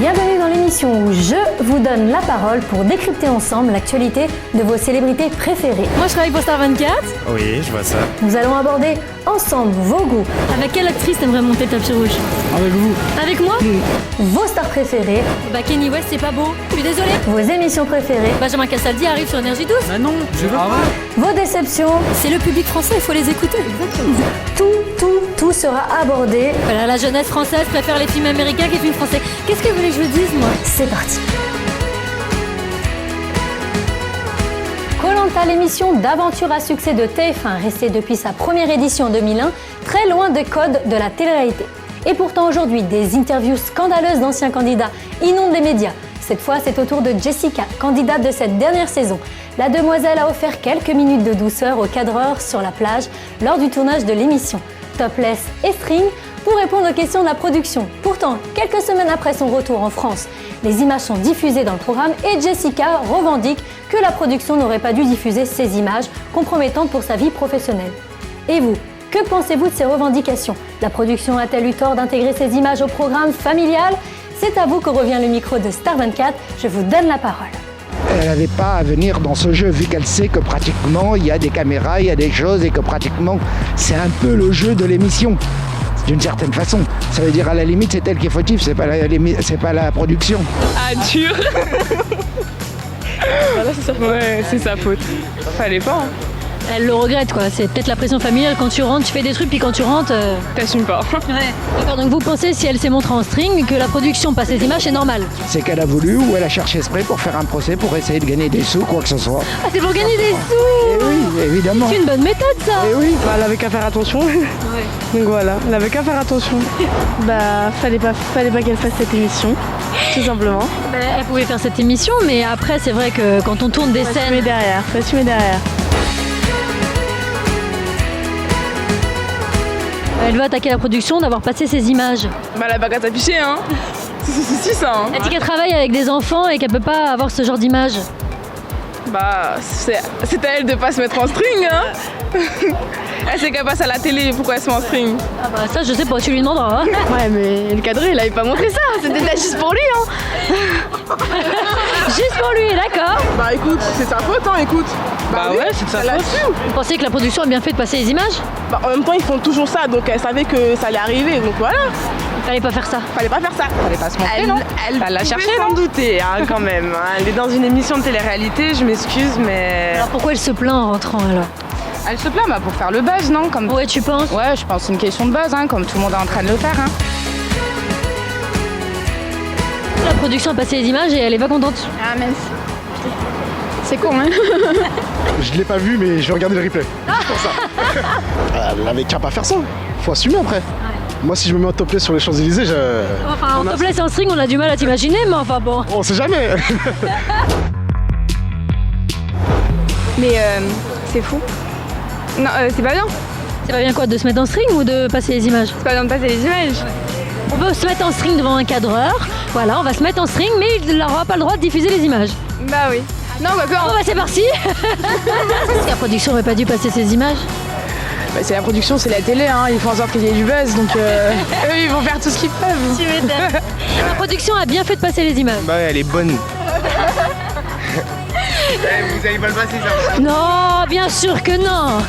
Bienvenue dans l'émission où je vous donne la parole pour décrypter ensemble l'actualité de vos célébrités préférées. Moi je travaille pour Star 24. Oui, je vois ça. Nous allons aborder ensemble vos goûts, Avec quelle actrice t'aimerais monter le tapis rouge? Avec vous. Avec moi? vos stars préférées, Bah Kenny West c'est pas beau, je suis désolée. vos émissions préférées, Benjamin Castaldi arrive sur Énergie 12. Ah non, je veux pas. vos déceptions. C'est le public français, il faut les écouter. Tout sera abordé. Voilà, la jeunesse française préfère les films américains que les films français. Qu'est-ce que vous voulez que je vous dise moi? C'est parti. Koh-Lanta, l'émission d'aventure à succès de TF1, restée depuis sa première édition en 2001, très loin des codes de la télé-réalité. Et pourtant aujourd'hui, des interviews scandaleuses d'anciens candidats inondent les médias. Cette fois, c'est au tour de Jessica, candidate de cette dernière saison. La demoiselle a offert quelques minutes de douceur aux cadreurs sur la plage lors du tournage de l'émission. Topless et string pour répondre aux questions de la production. Pourtant, quelques semaines après son retour en France, les images sont diffusées dans le programme et Jessica revendique que la production n'aurait pas dû diffuser ces images compromettantes pour sa vie professionnelle. Et vous, que pensez-vous de ces revendications? La production a-t-elle eu tort d'intégrer ces images au programme familial? C'est à vous que revient le micro de Star 24, je vous donne la parole. Elle n'avait pas à venir dans ce jeu vu qu'elle sait que pratiquement il y a des caméras, il y a des choses et que pratiquement c'est un peu le jeu de l'émission. D'une certaine façon. Ça veut dire à la limite c'est elle qui est fautive, c'est pas la production. Ah, dur. Voilà, c'est ça. Ouais, c'est sa faute. Fallait pas. Hein. Elle le regrette quoi, c'est peut-être la pression familiale, quand tu rentres tu fais des trucs puis quand tu rentres... T'assumes pas. Ouais. D'accord, donc vous pensez si elle s'est montrée en string que la production passe les images c'est normal? C'est qu'elle a voulu ou elle a cherché exprès pour faire un procès pour essayer de gagner des sous, quoi que ce soit. Ah c'est pour gagner des sous! Et oui, évidemment. C'est une bonne méthode ça! Et oui. Bah, elle avait qu'à faire attention. Donc voilà, elle avait qu'à faire attention. Bah, fallait pas qu'elle fasse cette émission, tout simplement. Elle pouvait faire cette émission mais après c'est vrai que quand on tourne des Faut scènes... assumer derrière. Elle veut attaquer la production d'avoir passé ces images. Bah, elle a pas qu'à t'afficher, hein. C'est ça, hein. Elle dit qu'elle travaille avec des enfants et qu'elle peut pas avoir ce genre d'image. Bah, c'est à elle de pas se mettre en string, hein. Elle sait qu'elle passe à la télé, pourquoi elle se met en string? Ah bah ça je sais pas, tu lui demanderas. Hein. Ouais, mais le cadre, il avait pas montré ça. C'était juste pour lui, hein. Juste pour lui, d'accord. Bah écoute, c'est sa faute, hein, écoute. Bah oui, ouais, c'est de sa elle a faute. su. Vous pensez que la production a bien fait de passer les images? Bah en même temps, ils font toujours ça, donc elle savait que ça allait arriver, donc voilà. Fallait pas faire ça. Fallait pas faire ça. Fallait pas se montrer, Elle- non elle l'a pouvait cherché, s'en non douter, hein, quand même. Hein. Elle est dans une émission de télé-réalité, je m'excuse, mais... Alors pourquoi elle se plaint en rentrant alors? Elle se plaint pour faire le buzz, non comme... Ouais, tu penses? Ouais, je pense que c'est une question de buzz, hein, comme tout le monde est en train de le faire. Hein. La production a passé les images et elle est pas contente. Ah, mince. C'est con, hein. Je l'ai pas vu, mais je vais regarder le replay. C'est pour ça. Elle avait qu'à pas faire ça. Faut assumer après. Moi, si je me mets en topless sur les Champs-Élysées, Enfin, en topless et en string, on a du mal à t'imaginer, mais enfin bon. on sait jamais. Mais c'est fou. Non, c'est pas bien. C'est pas bien quoi, de se mettre en string ou de passer les images? C'est pas bien de passer les images. On peut se mettre en string devant un cadreur, voilà, on va se mettre en string, mais il n'aura pas le droit de diffuser les images. Bah oui. Non, bah Bon bah c'est parti. La production aurait pas dû passer ces images? Bah, c'est la production, c'est la télé, hein. Ils font en sorte qu'il y ait du buzz, donc eux, ils vont faire tout ce qu'ils peuvent. Tu m'étonnes. La production a bien fait de passer les images. Bah, elle est bonne. Vous allez pas le passer, ça. Non, bien sûr que non.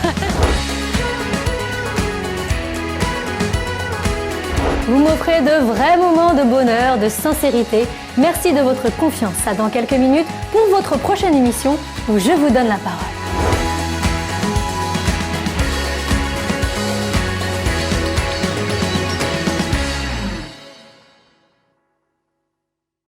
Vous m'offrez de vrais moments de bonheur, de sincérité. Merci de votre confiance. À dans quelques minutes pour votre prochaine émission où je vous donne la parole.